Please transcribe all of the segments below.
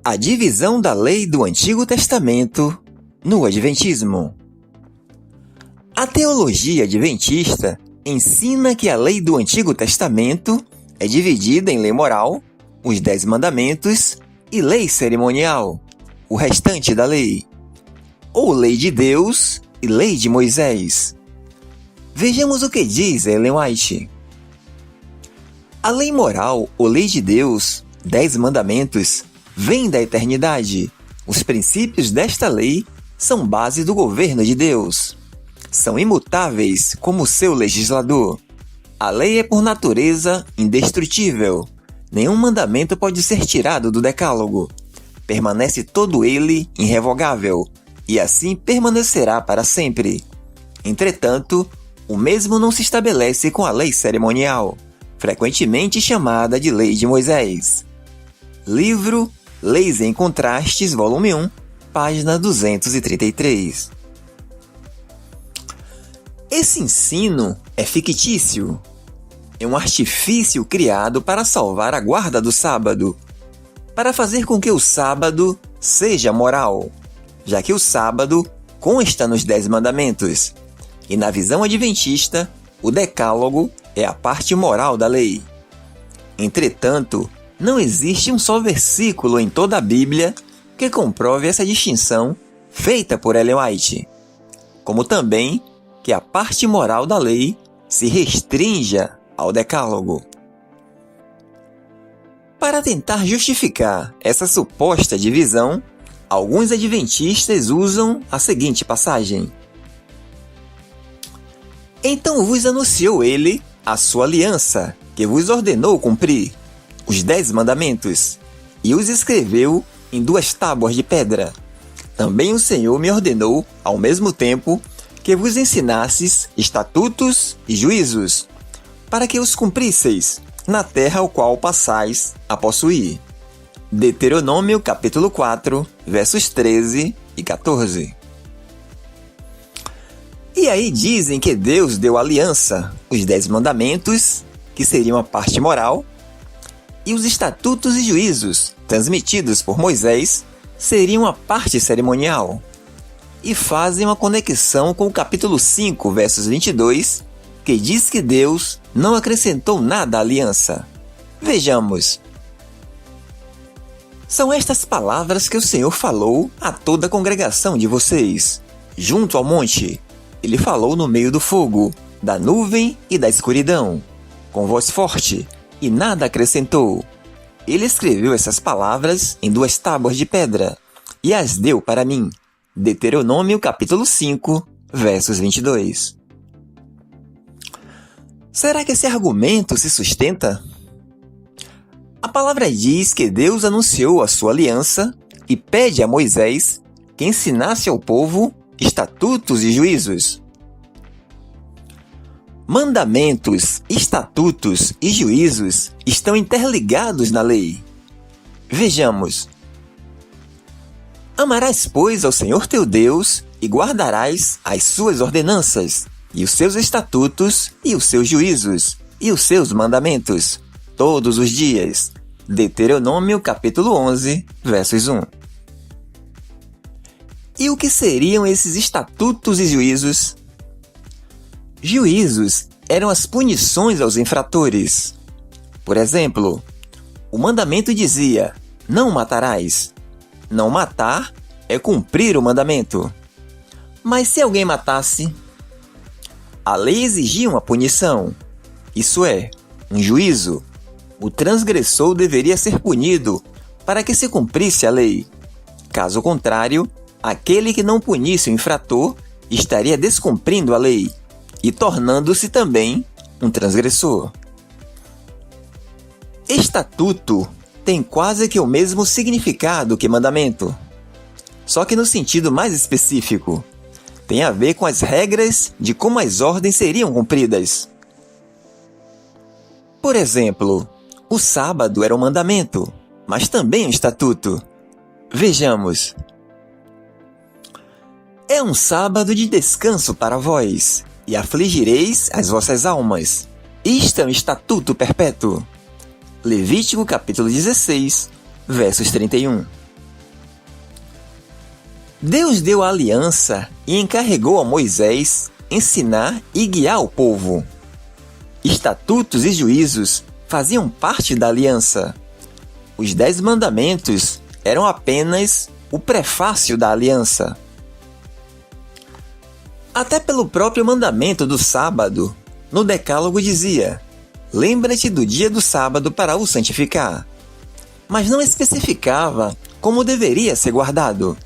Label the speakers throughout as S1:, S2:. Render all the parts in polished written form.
S1: A divisão da lei do Antigo Testamento no Adventismo. A teologia adventista ensina que a lei do Antigo Testamento é dividida em lei moral, os 10 mandamentos, e lei cerimonial, o restante da lei, ou lei de Deus e lei de Moisés. Vejamos o que diz Ellen White. A lei moral ou lei de Deus, 10 mandamentos, vem da eternidade. Os princípios desta lei são base do governo de Deus. São imutáveis como seu legislador. A lei é por natureza indestrutível. Nenhum mandamento pode ser tirado do decálogo. Permanece todo ele irrevogável, e assim permanecerá para sempre. Entretanto, o mesmo não se estabelece com a lei cerimonial, frequentemente chamada de Lei de Moisés. Livro Leis em Contrastes, volume 1, página 233. Esse ensino é fictício. É um artifício criado para salvar a guarda do sábado, para fazer com que o sábado seja moral, já que o sábado consta nos 10 mandamentos, e na visão adventista, o decálogo é a parte moral da lei. Entretanto, não existe um só versículo em toda a Bíblia que comprove essa distinção feita por Ellen White, como também que a parte moral da lei se restrinja ao decálogo. Para tentar justificar essa suposta divisão, alguns adventistas usam a seguinte passagem: Então vos anunciou ele a sua aliança, que vos ordenou cumprir, os 10 mandamentos, e os escreveu em 2 tábuas de pedra. Também o Senhor me ordenou, ao mesmo tempo, que vos ensinasses estatutos e juízos, para que os cumprisseis na terra ao qual passais a possuir. Deuteronômio capítulo 4, versos 13 e 14. E aí dizem que Deus deu aliança, os 10 mandamentos, que seriam a parte moral, e os estatutos e juízos, transmitidos por Moisés, seriam a parte cerimonial. E fazem uma conexão com o capítulo 5, versos 22, que diz que Deus não acrescentou nada à aliança. Vejamos. São estas palavras que o Senhor falou a toda a congregação de vocês, junto ao monte. Ele falou no meio do fogo, da nuvem e da escuridão, com voz forte, e nada acrescentou. Ele escreveu essas palavras em 2 tábuas de pedra, e as deu para mim. Deuteronômio capítulo 5, versos 22. Será que esse argumento se sustenta? A palavra diz que Deus anunciou a sua aliança e pede a Moisés que ensinasse ao povo estatutos e juízos. Mandamentos, estatutos e juízos estão interligados na lei. Vejamos. Amarás, pois, ao Senhor teu Deus e guardarás as suas ordenanças, e os seus estatutos, e os seus juízos, e os seus mandamentos, todos os dias. Deuteronômio capítulo 11, versos 1. E o que seriam esses estatutos e juízos? Juízos eram as punições aos infratores. Por exemplo, o mandamento dizia: não matarás. Não matar é cumprir o mandamento. Mas se alguém matasse? A lei exigia uma punição, isso é, um juízo. O transgressor deveria ser punido para que se cumprisse a lei. Caso contrário, aquele que não punisse o infrator estaria descumprindo a lei e tornando-se também um transgressor. Estatuto tem quase que o mesmo significado que mandamento, só que no sentido mais específico. Tem a ver com as regras de como as ordens seriam cumpridas. Por exemplo, o sábado era um mandamento, mas também um estatuto. Vejamos. É um sábado de descanso para vós, e afligireis as vossas almas. Isto é um estatuto perpétuo. Levítico capítulo 16, versos 31. Deus deu a aliança e encarregou a Moisés ensinar e guiar o povo. Estatutos e juízos faziam parte da aliança. Os 10 mandamentos eram apenas o prefácio da aliança. Até pelo próprio mandamento do sábado, no Decálogo dizia: lembra-te do dia do sábado para o santificar. Mas não especificava como deveria ser guardado.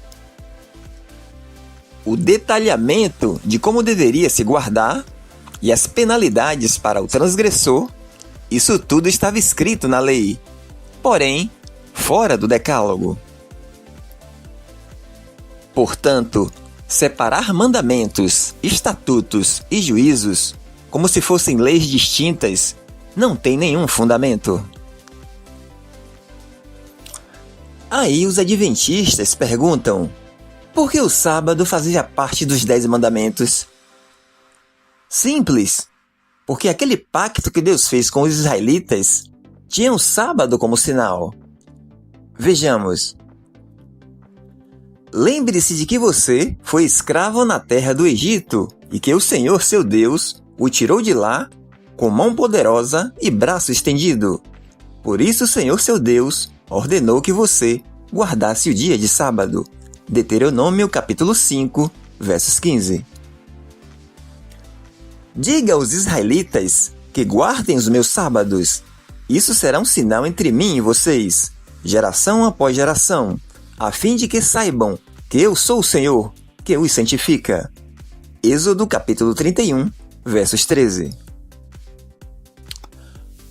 S1: O detalhamento de como deveria se guardar e as penalidades para o transgressor, isso tudo estava escrito na lei, porém, fora do Decálogo. Portanto, separar mandamentos, estatutos e juízos como se fossem leis distintas não tem nenhum fundamento. Aí os adventistas perguntam: por que o sábado fazia parte dos 10 mandamentos? Simples, porque aquele pacto que Deus fez com os israelitas tinha o sábado como sinal. Vejamos. Lembre-se de que você foi escravo na terra do Egito e que o Senhor seu Deus o tirou de lá com mão poderosa e braço estendido. Por isso o Senhor seu Deus ordenou que você guardasse o dia de sábado. Deuteronômio capítulo 5, versos 15. Diga aos israelitas que guardem os meus sábados. Isso será um sinal entre mim e vocês, geração após geração, a fim de que saibam que eu sou o Senhor, que os santifica. Êxodo capítulo 31, versos 13.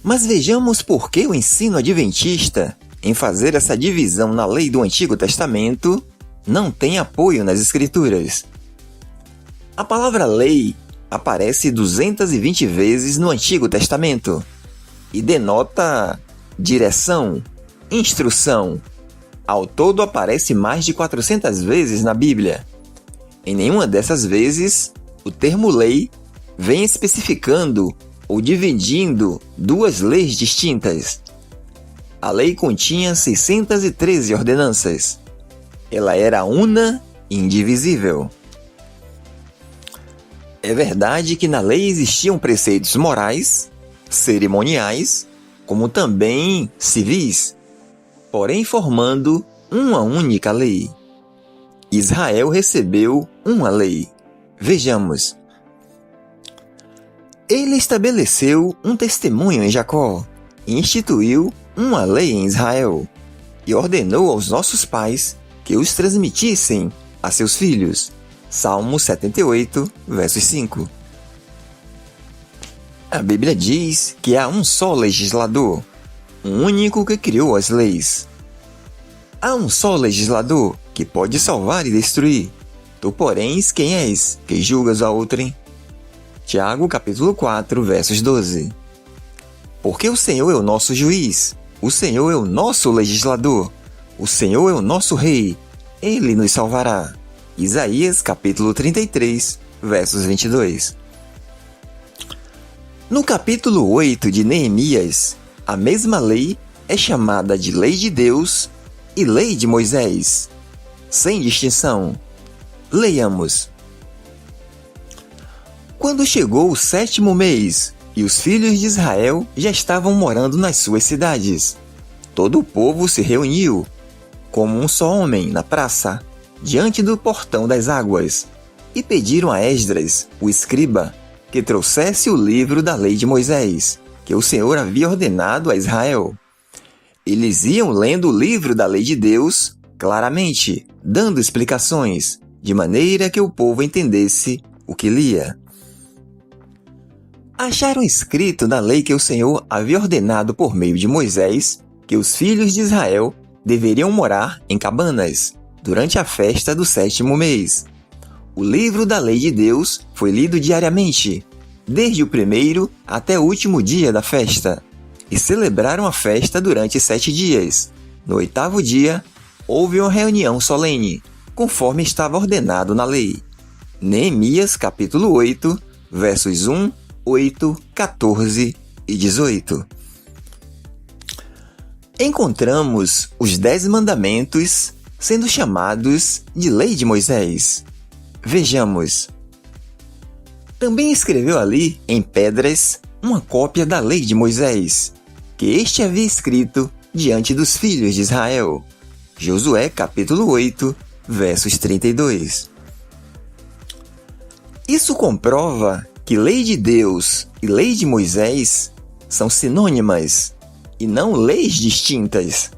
S1: Mas vejamos por que o ensino adventista, em fazer essa divisão na lei do Antigo Testamento, não tem apoio nas Escrituras. A palavra lei aparece 220 vezes no Antigo Testamento e denota direção, instrução. Ao todo aparece mais de 400 vezes na Bíblia. Em nenhuma dessas vezes, o termo lei vem especificando ou dividindo 2 leis distintas. A lei continha 613 ordenanças. Ela era una e indivisível. É verdade que na lei existiam preceitos morais, cerimoniais, como também civis, porém formando uma única lei. Israel recebeu uma lei. Vejamos. Ele estabeleceu um testemunho em Jacó, e instituiu uma lei em Israel, e ordenou aos nossos pais que os transmitissem a seus filhos. Salmo 78, versos 5. A Bíblia diz que há um só legislador, um único que criou as leis. Há um só legislador que pode salvar e destruir. Tu, porém, quem és, que julgas a outrem? Tiago, capítulo 4, versos 12. Porque o Senhor é o nosso juiz, o Senhor é o nosso legislador, o Senhor é o nosso rei, Ele nos salvará. Isaías, capítulo 33, versos 22. No capítulo 8 de Neemias, a mesma lei é chamada de Lei de Deus e Lei de Moisés, sem distinção. Leiamos. Quando chegou o 7º mês e os filhos de Israel já estavam morando nas suas cidades, todo o povo se reuniu, como um só homem, na praça, diante do portão das águas, e pediram a Esdras, o escriba, que trouxesse o livro da lei de Moisés, que o Senhor havia ordenado a Israel. Eles iam lendo o livro da lei de Deus claramente, dando explicações, de maneira que o povo entendesse o que lia. Acharam escrito na lei que o Senhor havia ordenado por meio de Moisés que os filhos de Israel deveriam morar em cabanas durante a festa do 7º mês. O livro da lei de Deus foi lido diariamente, desde o primeiro até o último dia da festa, e celebraram a festa durante 7 dias. No 8º dia, houve uma reunião solene, conforme estava ordenado na lei. Neemias, capítulo 8, versos 1, 8, 14 e 18. Encontramos os 10 mandamentos sendo chamados de Lei de Moisés. Vejamos. Também escreveu ali, em pedras, uma cópia da Lei de Moisés, que este havia escrito diante dos filhos de Israel. Josué capítulo 8, versos 32. Isso comprova que Lei de Deus e Lei de Moisés são sinônimas e não leis distintas.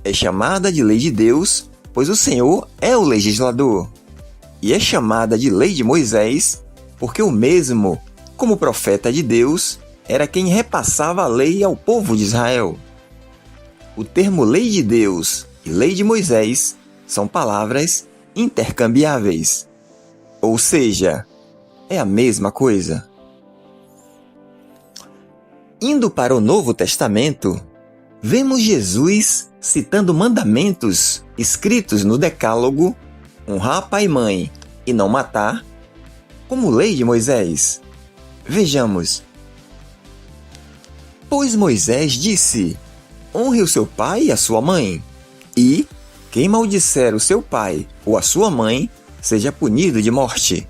S1: É chamada de Lei de Deus, pois o Senhor é o legislador, e é chamada de Lei de Moisés, porque o mesmo, como profeta de Deus, era quem repassava a lei ao povo de Israel. O termo Lei de Deus e Lei de Moisés são palavras intercambiáveis, ou seja, é a mesma coisa. Indo para o Novo Testamento, vemos Jesus citando mandamentos escritos no Decálogo, honrar pai e mãe e não matar, como Lei de Moisés. Vejamos. Pois Moisés disse: honre o seu pai e a sua mãe, e quem maldisser o seu pai ou a sua mãe seja punido de morte.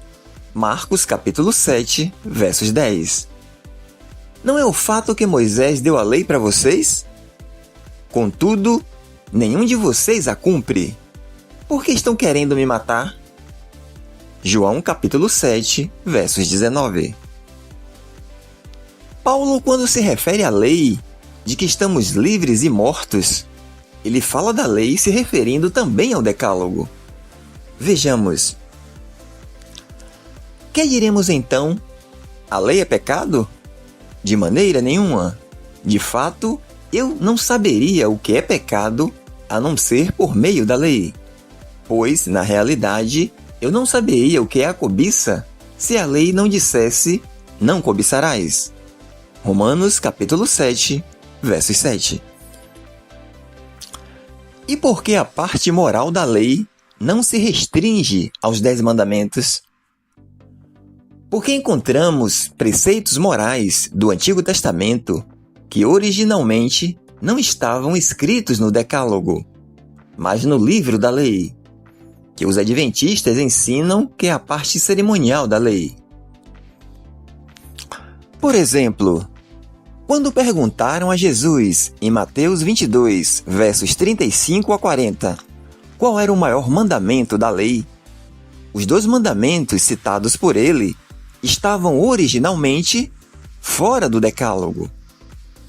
S1: Marcos capítulo 7, versos 10. Não é o fato que Moisés deu a lei para vocês? Contudo, nenhum de vocês a cumpre. Por que estão querendo me matar? João capítulo 7, versos 19. Paulo, quando se refere à lei, de que estamos livres e mortos, ele fala da lei se referindo também ao Decálogo. Vejamos. Que diremos então? A lei é pecado? De maneira nenhuma. De fato, eu não saberia o que é pecado a não ser por meio da lei. Pois, na realidade, eu não saberia o que é a cobiça se a lei não dissesse: não cobiçarás. Romanos capítulo 7, versos 7. E por que a parte moral da lei não se restringe aos 10 mandamentos? Porque encontramos preceitos morais do Antigo Testamento que originalmente não estavam escritos no Decálogo, mas no livro da lei, que os adventistas ensinam que é a parte cerimonial da lei. Por exemplo, quando perguntaram a Jesus, em Mateus 22, versos 35 a 40, qual era o maior mandamento da lei, os 2 mandamentos citados por ele estavam originalmente fora do Decálogo.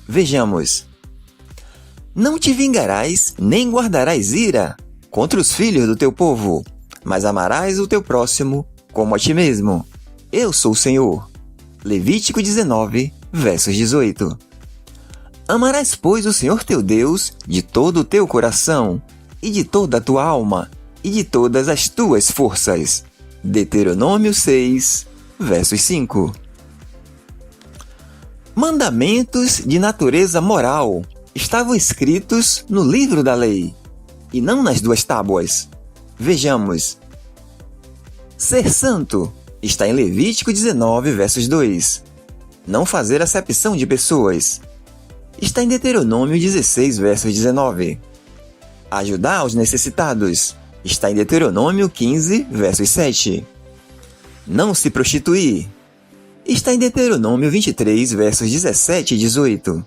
S1: Vejamos. Não te vingarás, nem guardarás ira contra os filhos do teu povo, mas amarás o teu próximo como a ti mesmo. Eu sou o Senhor. Levítico 19, versos 18. Amarás, pois, o Senhor teu Deus de todo o teu coração, e de toda a tua alma, e de todas as tuas forças. Deuteronômio 6, versos 5. Mandamentos de natureza moral estavam escritos no livro da lei, e não nas 2 tábuas. Vejamos. Ser santo está em Levítico 19, versos 2. Não fazer acepção de pessoas está em Deuteronômio 16, versos 19. Ajudar aos necessitados está em Deuteronômio 15, versos 7. Não se prostituir está em Deuteronômio 23, versos 17 e 18.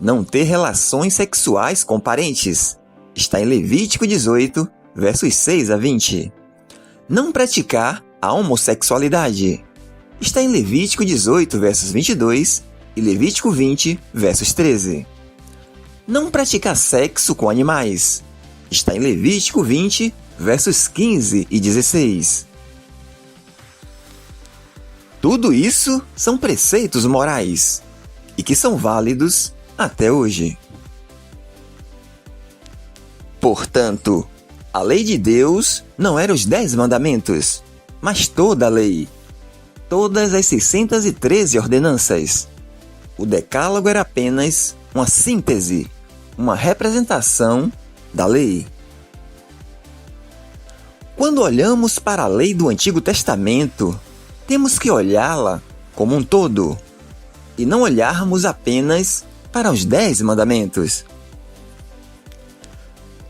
S1: Não ter relações sexuais com parentes está em Levítico 18, versos 6 a 20. Não praticar a homossexualidade está em Levítico 18, versos 22 e Levítico 20, versos 13. Não praticar sexo com animais está em Levítico 20, versos 15 e 16. Tudo isso são preceitos morais e que são válidos até hoje. Portanto, a lei de Deus não era os 10 mandamentos, mas toda a lei, todas as 613 ordenanças. O Decálogo era apenas uma síntese, uma representação da lei. Quando olhamos para a lei do Antigo Testamento, temos que olhá-la como um todo, e não olharmos apenas para os 10 mandamentos.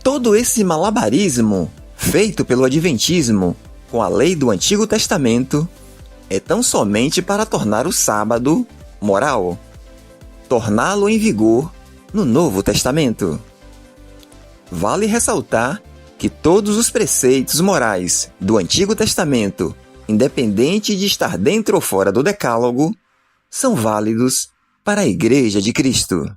S1: Todo todo esse malabarismo feito pelo Adventismo com a lei do Antigo Testamento é tão somente para tornar o sábado moral, torná-lo em vigor no Novo Testamento. Vale ressaltar que todos os preceitos morais do Antigo Testamento, independente de estar dentro ou fora do Decálogo, são válidos para a Igreja de Cristo.